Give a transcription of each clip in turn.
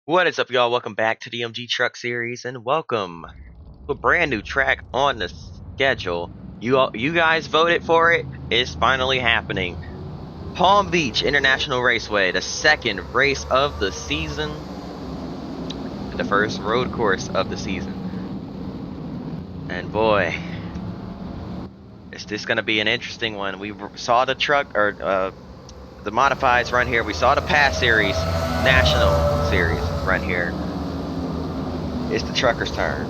What is up, y'all? Welcome back to the MG Truck Series, and welcome to a brand new track on the schedule. You guys voted for it. It's finally happening. Palm Beach International Raceway, the second race of the season, and the first road course of the season. And boy, is this going to be an interesting one. We saw the truck or the modifieds run here. We saw the Pass Series National Series run here. It's the truckers' turn.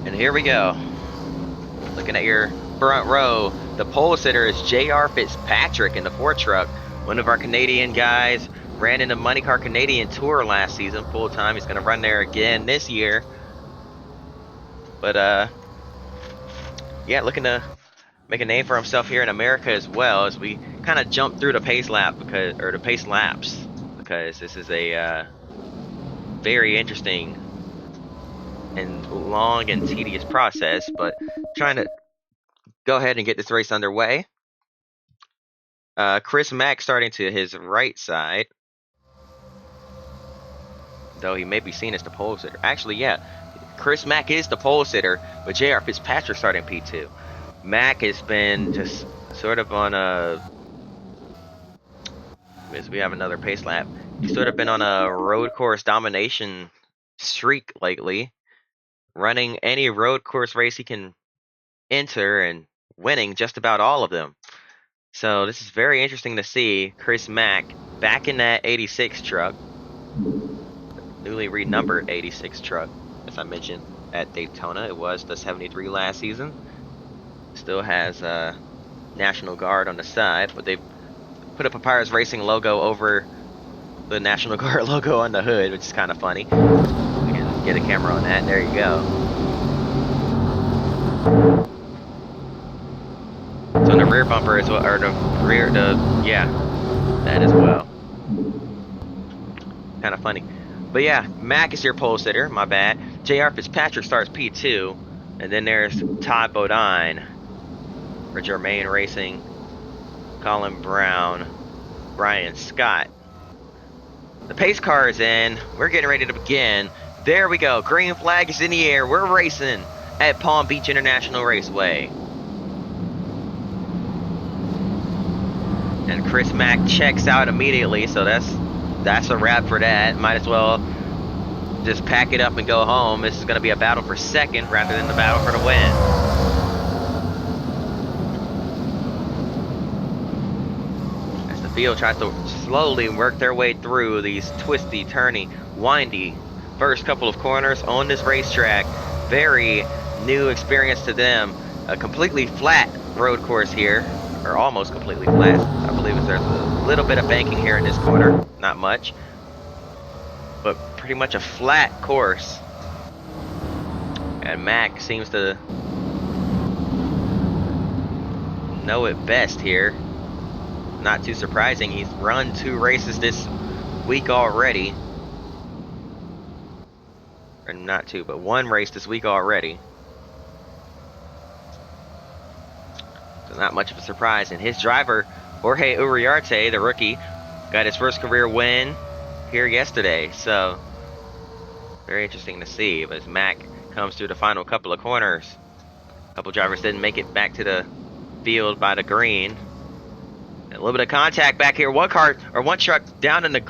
And here we go. Looking at your front row, the pole sitter is J.R. Fitzpatrick in the Ford truck. One of our Canadian guys, ran in the Money Car Canadian Tour last season full time. He's going to run there again this year. But yeah, looking to make a name for himself here in America as well, as we kind of jump through the pace laps because this is a very interesting and long and tedious process, but trying to go ahead and get this race underway. Chris Mack starting to his right side, though he may be seen as the pole sitter. Actually, yeah, Chris Mack is the pole sitter, but J.R. Fitzpatrick starting P2. Mack has been just sort of on a, as we have another pace lap, he's sort of been on a road course domination streak lately, running any road course race he can enter and winning just about all of them. So this is very interesting to see Chris Mack back in that 86 truck, newly renumbered 86 truck, as I mentioned at Daytona. It was the 73 last season. Still has a National Guard on the side, but they put a Papyrus Racing logo over the National Guard logo on the hood, which is kind of funny. We can get a camera on that. There you go. So on the rear bumper as well, or yeah, that as well. Kind of funny. But yeah, Mack is your pole sitter, my bad. J.R. Fitzpatrick starts P2, and then there's Todd Bodine for Germain Racing, Colin Brown, Brian Scott. The pace car is in. We're getting ready to begin. There we go. Green flag is in the air. We're racing at Palm Beach International Raceway. And Chris Mack checks out immediately, so that's a wrap for that. Might as well just pack it up and go home. This is going to be a battle for second rather than the battle for the win. As the field tries to slowly work their way through these twisty, turny, windy first couple of corners on this racetrack. Very new experience to them. A completely flat road course here, or almost completely flat. I believe there's a little bit of banking here in this corner, not much, but pretty much a flat course. And Mack seems to know it best here. Not too surprising, he's run 2 races this week already. Or not 2, but 1 race this week already. So not much of a surprise. And his driver, Jorge Uriarte, the rookie, got his first career win here yesterday. So very interesting to see. But as Mack comes through the final couple of corners, a couple drivers didn't make it back to the field by the green. And a little bit of contact back here. One truck down in the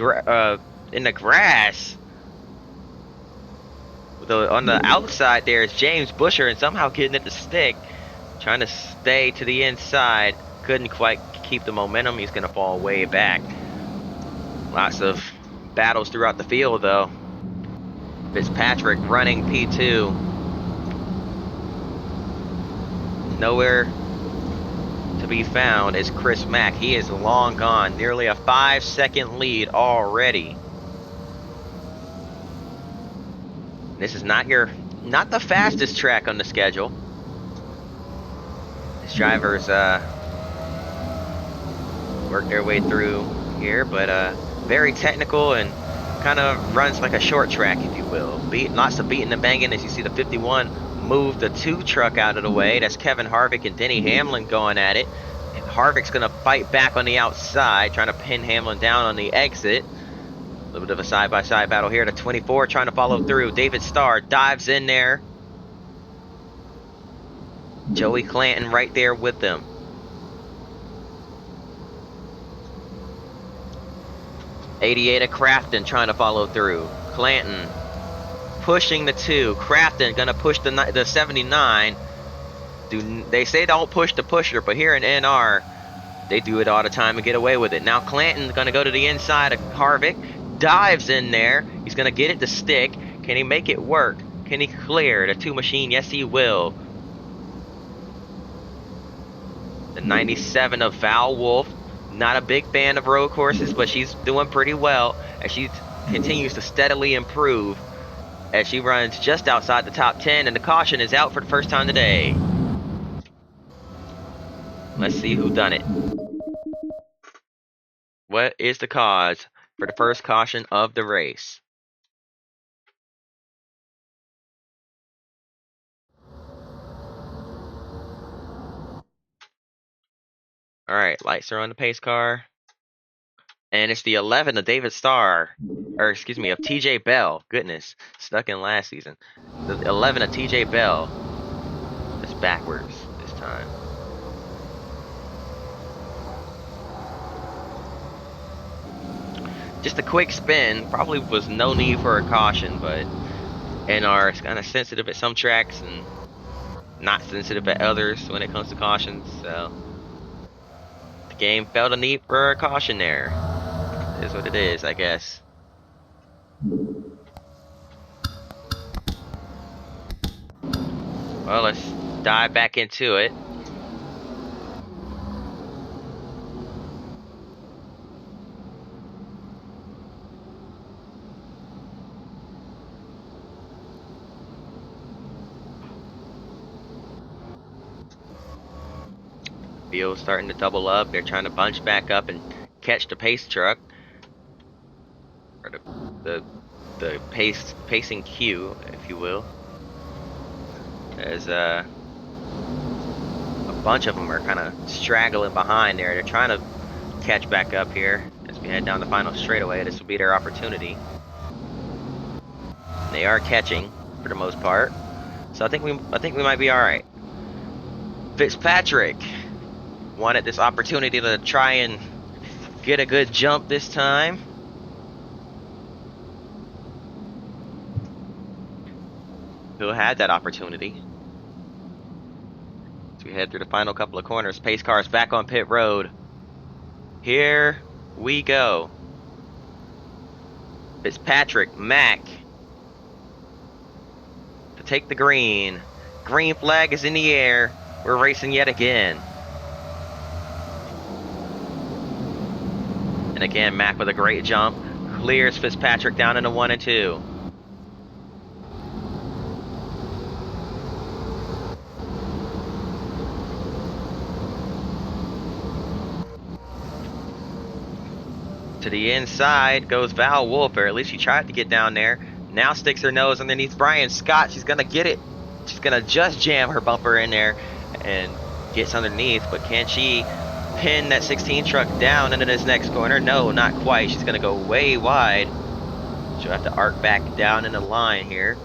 grass. On the outside there is James Busher, and somehow getting at the stick, trying to stay to the inside. Couldn't quite keep the momentum. He's going to fall way back. Lots of battles throughout the field, though. Fitzpatrick running P2. Nowhere to be found is Chris Mack. He is long gone. Nearly a 5-second lead already. This is not the fastest track on the schedule. These drivers work their way through here, but very technical and kind of runs like a short track, if you will. Lots of beating and banging as you see the 51 move the 2 truck out of the way. That's Kevin Harvick and Denny Hamlin going at it. And Harvick's gonna fight back on the outside, trying to pin Hamlin down on the exit. A little bit of a side-by-side battle here. The 24 trying to follow through. David Starr dives in there. Joey Clanton right there with them. '88 of Crafton trying to follow through. Clanton pushing the 2. Crafton gonna push the 79. They say don't push the pusher, but here in NR, they do it all the time and get away with it. Now Clanton's gonna go to the inside of Harvick. Dives in there. He's gonna get it to stick. Can he make it work? Can he clear the 2 machine? Yes, he will. The 97 of Val Wolf. Not a big fan of road courses, but she's doing pretty well as she continues to steadily improve as she runs just outside the top 10, and the caution is out for the first time today. Let's see who done it. What is the cause for the first caution of the race? Alright, lights are on the pace car. And it's the 11 of David Starr. Or, excuse me, of TJ Bell. Goodness, stuck in last season. The 11 of TJ Bell. It's backwards this time. Just a quick spin. Probably was no need for a caution, but NR is kind of sensitive at some tracks and not sensitive at others when it comes to cautions, so the game felt a need for a caution there. It is what it is, I guess. Well, let's dive back into it. Field's starting to double up. They're trying to bunch back up and catch the pace truck. Or the pacing queue, if you will. As a bunch of them are kind of straggling behind there. They're trying to catch back up here as we head down the final straightaway. This will be their opportunity. They are catching for the most part, so I think we might be all right. Fitzpatrick wanted this opportunity to try and get a good jump this time. Who had that opportunity? As we head through the final couple of corners, pace cars back on pit road. Here we go. Fitzpatrick, Mack to take the green. Green flag is in the air. We're racing yet again. And again, Mack with a great jump. Clears Fitzpatrick down into 1 and 2. To the inside goes Val Wolf, or at least she tried to get down there. Now sticks her nose underneath Brian Scott. She's going to get it. She's going to just jam her bumper in there and gets underneath. But can she pin that 16 truck down into this next corner? No, not quite. She's going to go way wide. She'll have to arc back down in the line here.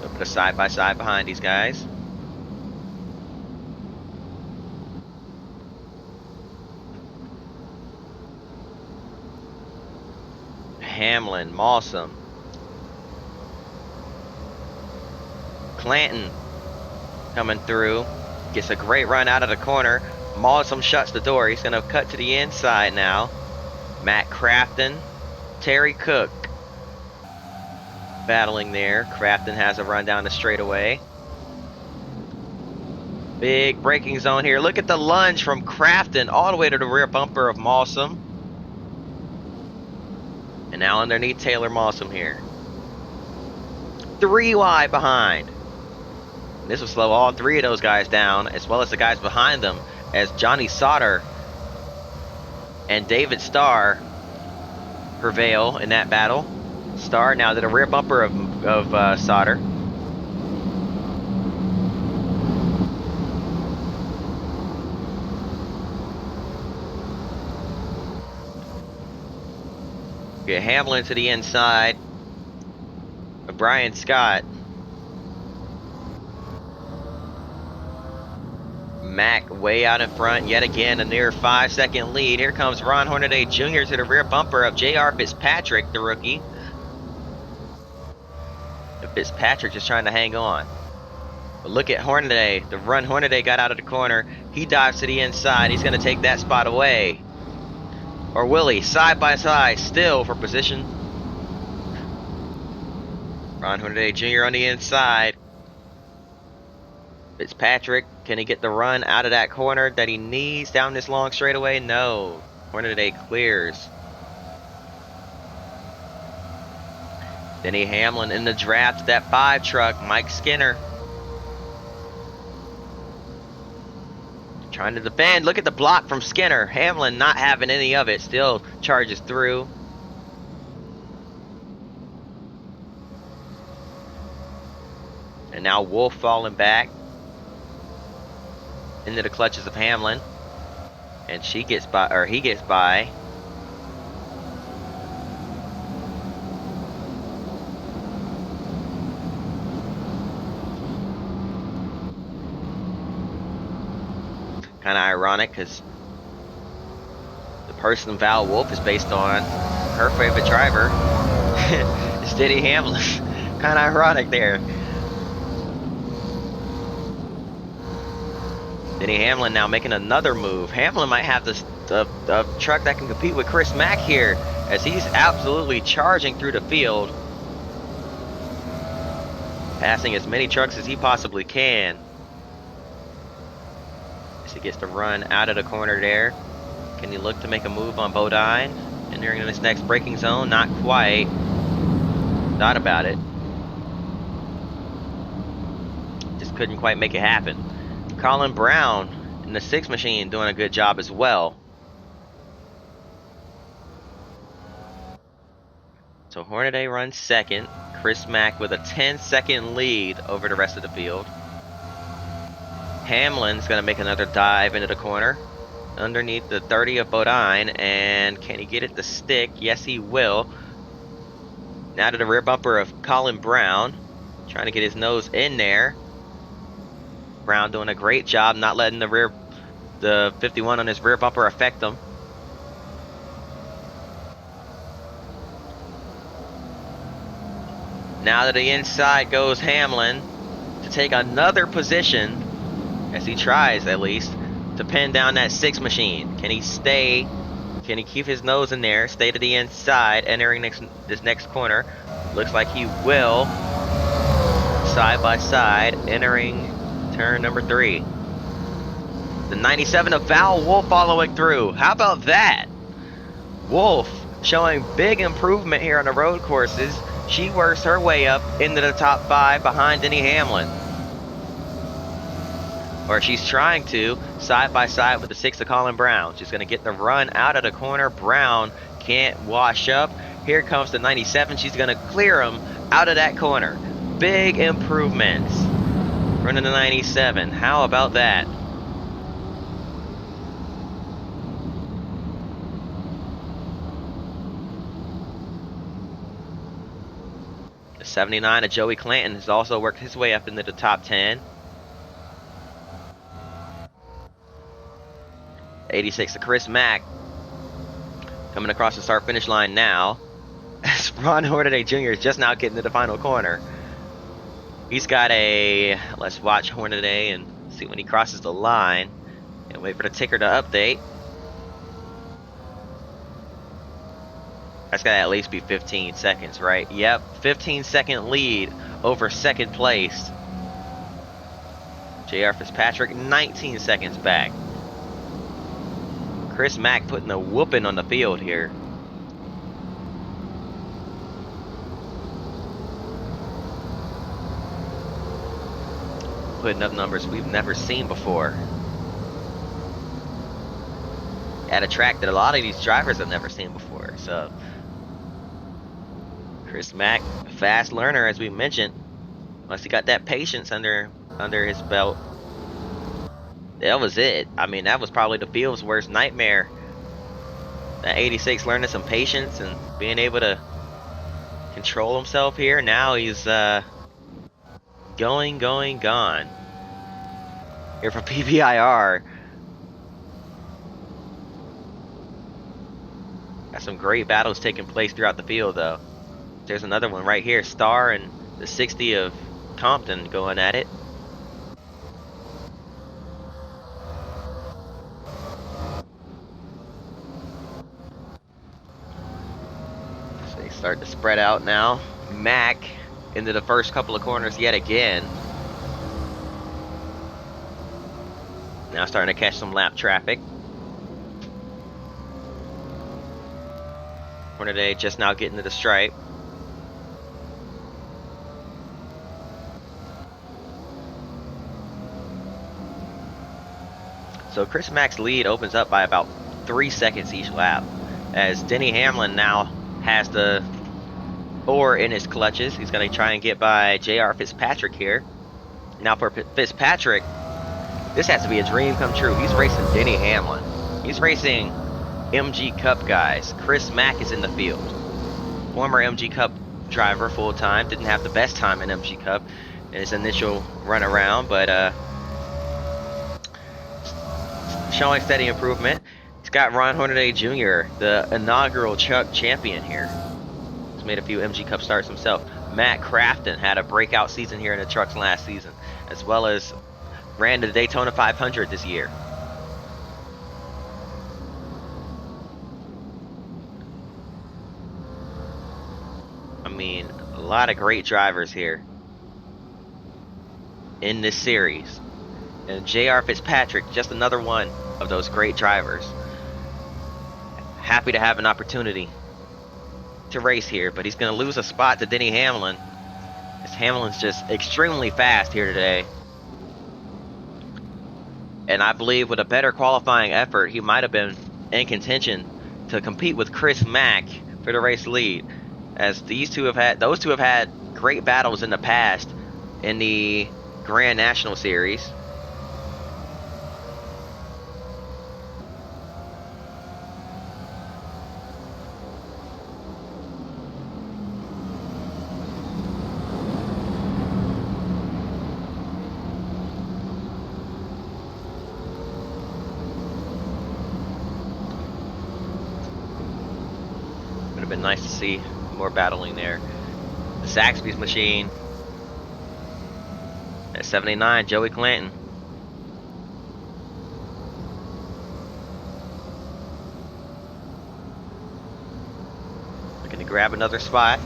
They'll put a side-by-side behind these guys. Hamlin, Mawsum, Clanton coming through, gets a great run out of the corner. Mawsum shuts the door. He's going to cut to the inside now. Matt Crafton, Terry Cook battling there. Crafton has a run down the straightaway. Big braking zone here. Look at the lunge from Crafton all the way to the rear bumper of Mawsum. And now underneath Taylor Mawsum here. 3 wide behind. This will slow all 3 of those guys down, as well as the guys behind them, as Johnny Sauter and David Starr prevail in that battle. Starr now to the rear bumper of Sauter. Get Hamlin to the inside of Brian Scott. Mack way out in front, yet again a near 5-second lead. Here comes Ron Hornaday Jr. to the rear bumper of J.R. Fitzpatrick, the rookie. Fitzpatrick just trying to hang on. But look at Hornaday, the run Hornaday got out of the corner. He dives to the inside. He's going to take that spot away. Or will he? Side by side, still for position. Ron Hornaday Jr. on the inside. Fitzpatrick, can he get the run out of that corner that he needs down this long straightaway? No. Hornaday clears. Denny Hamlin in the draft, that 5 truck, Mike Skinner. Trying to defend. Look at the block from Skinner. Hamlin not having any of it. Still charges through. And now Wolf falling back into the clutches of Hamlin. And she gets by, or he gets by. Kind of ironic because the person Val Wolf is based on her favorite driver is Denny Hamlin. Kind of ironic there. Denny Hamlin now making another move. Hamlin might have this a truck that can compete with Chris Mack here, as he's absolutely charging through the field, passing as many trucks as he possibly can. He gets to run out of the corner there. Can he look to make a move on Bodine? Entering in this next braking zone? Not quite. Thought about it. Just couldn't quite make it happen. Colin Brown in the 6 machine doing a good job as well. So Hornaday runs second. Chris Mack with a 10-second lead over the rest of the field. Hamlin's going to make another dive into the corner underneath the 30 of Bodine, and can he get it to stick? Yes, he will. Now to the rear bumper of Colin Brown, trying to get his nose in there. Brown doing a great job not letting the 51 on his rear bumper affect him. Now to the inside goes Hamlin to take another position, as he tries at least to pin down that 6 machine. Can he stay? Can he keep his nose in there? Stay to the inside, entering this next corner. Looks like he will. Side by side, entering turn number 3. The 97 of Val Wolf following through. How about that? Wolf showing big improvement here on the road courses. She works her way up into the top 5 behind Denny Hamlin. Or she's trying to, side by side with the 6 of Colin Brown. She's going to get the run out of the corner. Brown can't wash up. Here comes the 97. She's going to clear him out of that corner. Big improvements. Running the 97. How about that? The 79 of Joey Clanton has also worked his way up into the top 10. 86 of Chris Mack coming across the start-finish line now, as Ron Hornaday Jr. is just now getting to the final corner. He's got a, let's watch Hornaday and see when he crosses the line and wait for the ticker to update. That's got to at least be 15 seconds, right? Yep, 15-second lead over second place. J.R. Fitzpatrick, 19 seconds back. Chris Mack putting a whooping on the field here. Putting up numbers we've never seen before. At a track that a lot of these drivers have never seen before. So Chris Mack, fast learner as we mentioned. Once he got that patience under his belt, that was it. I mean, that was probably the field's worst nightmare That 86 learning some patience and being able to control himself here. Now he's gone here for PBIR. Got some great battles taking place throughout the field, though. There's another one right here. Star and the 60 of Compton going at it. So they start to spread out now. Mac into the first couple of corners yet again. Now starting to catch some lap traffic. Hornaday just now getting to the stripe. So Chris Mack's lead opens up by about 3 seconds each lap, as Denny Hamlin now has the oar in his clutches. He's going to try and get by J.R. Fitzpatrick here. Now for Fitzpatrick, this has to be a dream come true. He's racing Denny Hamlin. He's racing MG Cup guys. Chris Mack is in the field. Former MG Cup driver full-time. Didn't have the best time in MG Cup in his initial run around, but showing steady improvement. He's got Ron Hornaday Jr., the inaugural Chuck champion here. He's made a few MG Cup starts himself. Matt Crafton had a breakout season here in the trucks last season, as well as ran the Daytona 500 this year. I mean, a lot of great drivers here in this series. And J.R. Fitzpatrick, just another one of those great drivers. Happy to have an opportunity to race here, but he's going to lose a spot to Denny Hamlin, as Hamlin's just extremely fast here today. And I believe with a better qualifying effort, he might have been in contention to compete with Chris Mack for the race lead, as those two have had great battles in the past in the Grand National Series. Would have been nice to see more battling there. The Saxby's machine at 79, Joey Clanton. Looking to grab another spot.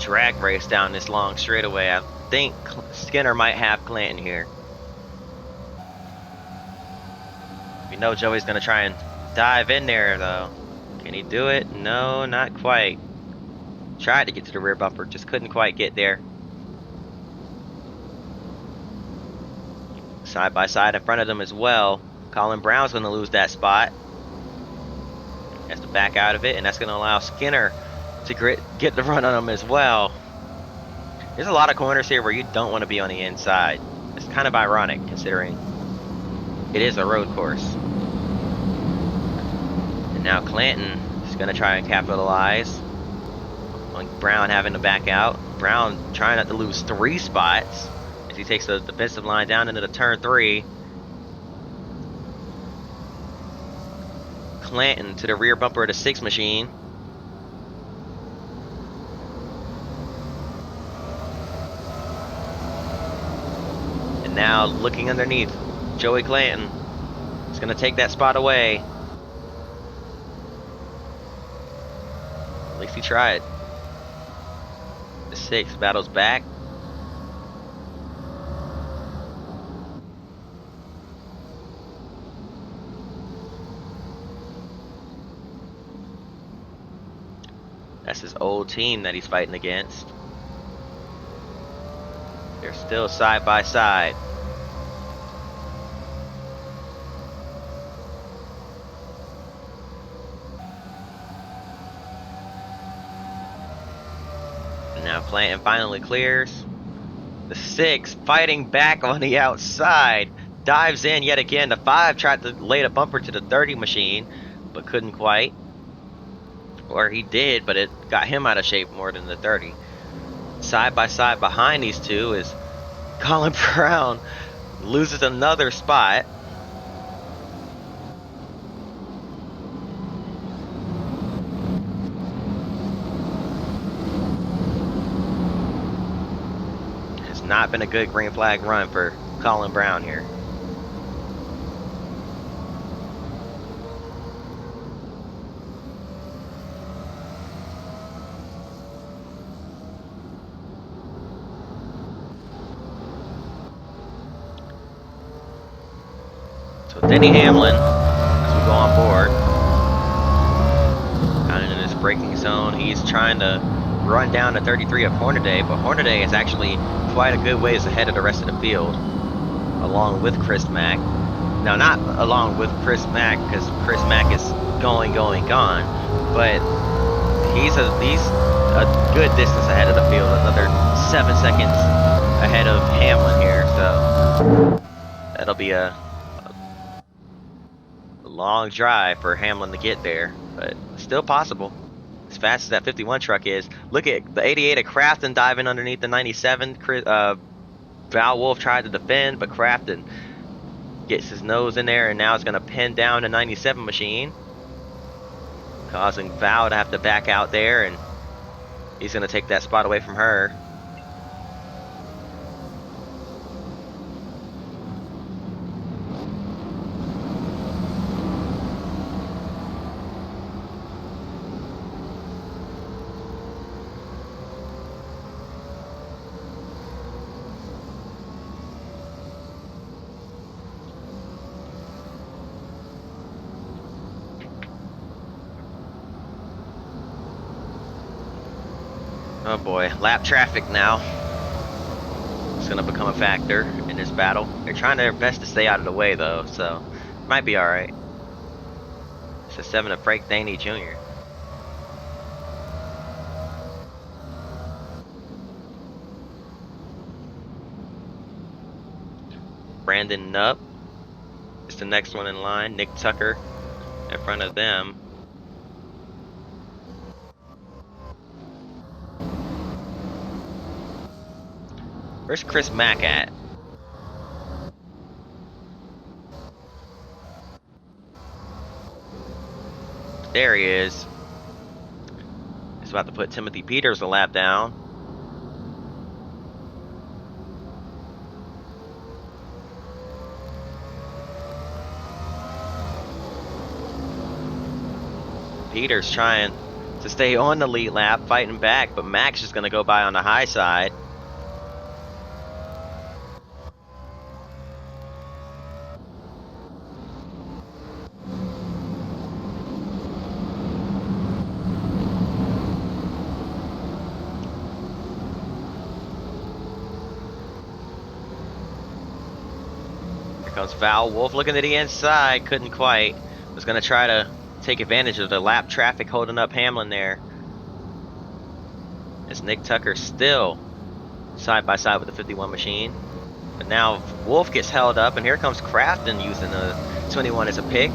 Drag race down this long straightaway. I think Skinner might have Clanton here. We know Joey's gonna try and dive in there though. Can he do it? No, not quite. Tried to get to the rear bumper, just couldn't quite get there. Side by side in front of them as well. Colin Brown's gonna lose that spot. Has to back out of it, and that's gonna allow Skinner to get the run on them as well. There's a lot of corners here where you don't want to be on the inside. It's kind of ironic considering it is a road course. And now Clanton is going to try and capitalize on Brown having to back out. Brown trying not to lose 3 spots as he takes the defensive line down into the turn 3. Clanton to the rear bumper of the 6 machine. Now looking underneath, Joey Clanton is going to take that spot away. At least he tried. The 6 battles back. That's his old team that he's fighting against. They're still side by side. And now Clanton finally clears. The 6 fighting back on the outside. Dives in yet again. The 5 tried to lay the bumper to the 30 machine, but couldn't quite. Or he did, but it got him out of shape more than the 30. Side by side behind these two is Colin Brown. Loses another spot. It's not been a good green flag run for Colin Brown here. So Denny Hamlin, as we go on board, kind of in his braking zone, he's trying to run down to 33 of Hornaday, but Hornaday is actually quite a good ways ahead of the rest of the field, along with Chris Mack. Now, not along with Chris Mack, because Chris Mack is gone, but he's a good distance ahead of the field, another 7 seconds ahead of Hamlin here, so that'll be a long drive for Hamlin to get there, but still possible. As fast as that 51 truck is. Look at the 88 of Crafton diving underneath the 97. Val Wolf tried to defend, but Crafton gets his nose in there, and now it's going to pin down the 97 machine, causing Val to have to back out there, and he's going to take that spot away from her. Oh boy, lap traffic now. It's gonna become a factor in this battle. They're trying their best to stay out of the way though, so might be alright. It's a 7 of Frank Daney Jr. Brandon Nupp is the next one in line. Nick Tucker in front of them. Where's Chris Mack at? There he is. He's about to put Timothy Peters a lap down. Peters trying to stay on the lead lap, fighting back, but Mack's just going to go by on the high side. Comes Val Wolf looking to the inside, couldn't quite. Was going to try to take advantage of the lap traffic holding up Hamlin there. As Nick Tucker still side by side with the 51 machine. But now Wolf gets held up, and here comes Crafton using the 21 as a pick.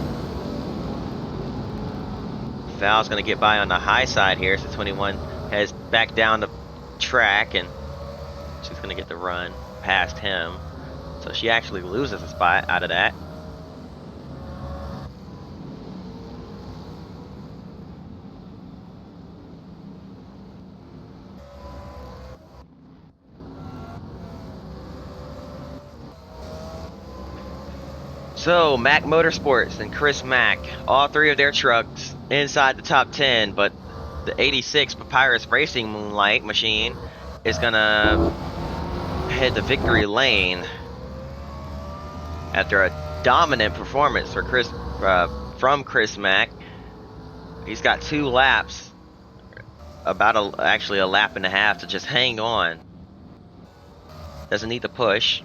Val's going to get by on the high side here, so 21 heads back down the track, and she's going to get the run past him. So she actually loses a spot out of that. So Mack Motorsports and Chris Mack, all three of their trucks inside the top 10, but the 86 Papyrus Racing Moonlight machine is gonna head to victory lane after a dominant performance for from Chris Mack. He's got 2 laps about actually a lap and a half to just hang on. Doesn't need to push.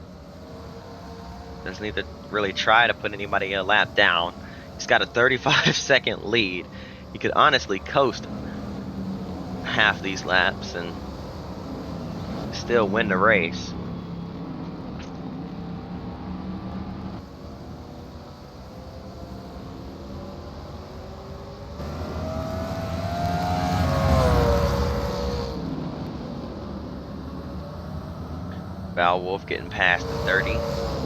Doesn't need to really try to put anybody a lap down. He's got a 35-second lead. He could honestly coast half these laps and still win the race. Val Wolf getting past the 30,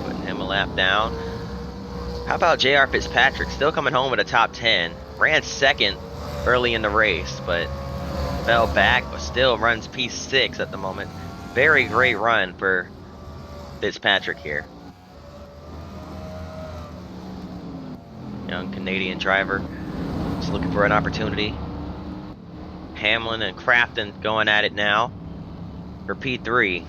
putting him a lap down. How about J.R. Fitzpatrick still coming home with a top 10? Ran second early in the race, but fell back, but still runs P6 at the moment. Very great run for Fitzpatrick here. Young Canadian driver, just looking for an opportunity. Hamlin and Crafton going at it now for P3.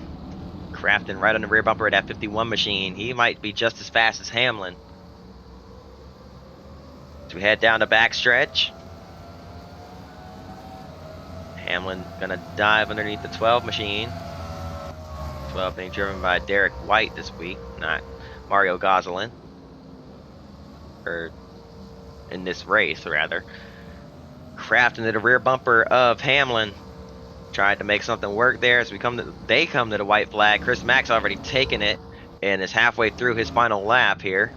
Crafton right on the rear bumper of that 51 machine. He might be just as fast as Hamlin. As we head down the backstretch. Hamlin gonna dive underneath the 12 machine. 12 being driven by Derek White this week, not Mario Gosselin. Or in this race, rather. Crafton to the rear bumper of Hamlin. Tried to make something work there as they come to the white flag. Chris Mack's already taken it and is halfway through his final lap here.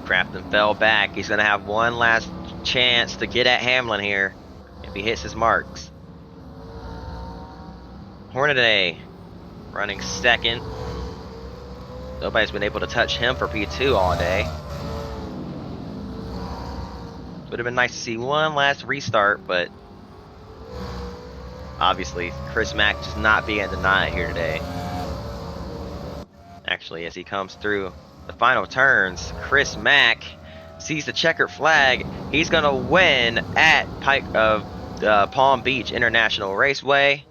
Crafton fell back. He's going to have one last chance to get at Hamlin here if he hits his marks. Hornaday running second. Nobody's been able to touch him for P2 all day. Would have been nice to see one last restart, but obviously Chris Mack just not being denied here today. Actually, as he comes through the final turns, Chris Mack sees the checkered flag. He's gonna win at Palm Beach International Raceway.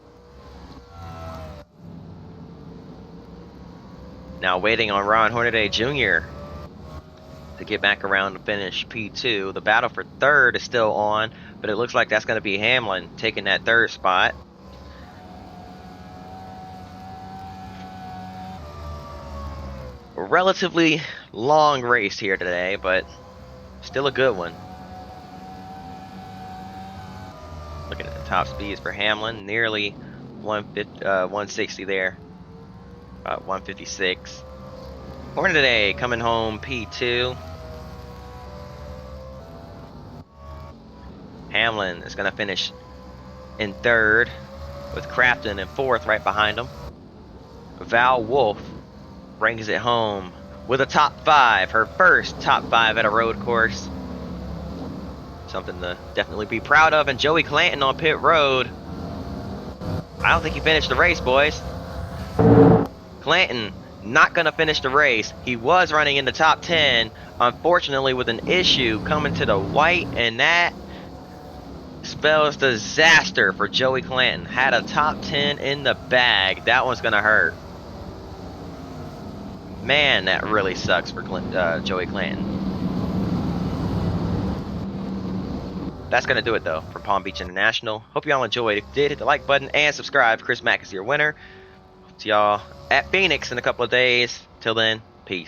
Now waiting on Ron Hornaday Jr. to get back around to finish P2. The battle for third is still on, but it looks like that's going to be Hamlin taking that third spot. A relatively long race here today, but still a good one. Looking at the top speeds for Hamlin, nearly 160 there. 156. Hornaday coming home P2. Hamlin is going to finish in third with Crafton in fourth right behind him. Val Wolf brings it home with a top 5, her first top 5 at a road course. Something to definitely be proud of. And Joey Clanton on pit road. I don't think he finished the race, boys. Clanton not going to finish the race. He was running in the top 10, unfortunately with an issue coming to the white, and that spells disaster for Joey Clanton. Had a top 10 in the bag. That one's going to hurt. Man, that really sucks for Joey Clanton. That's going to do it, though, for Palm Beach International. Hope y'all enjoyed. If you did, hit the like button and subscribe. Chris Mack is your winner. See y'all at Phoenix in a couple of days. Till then, peace.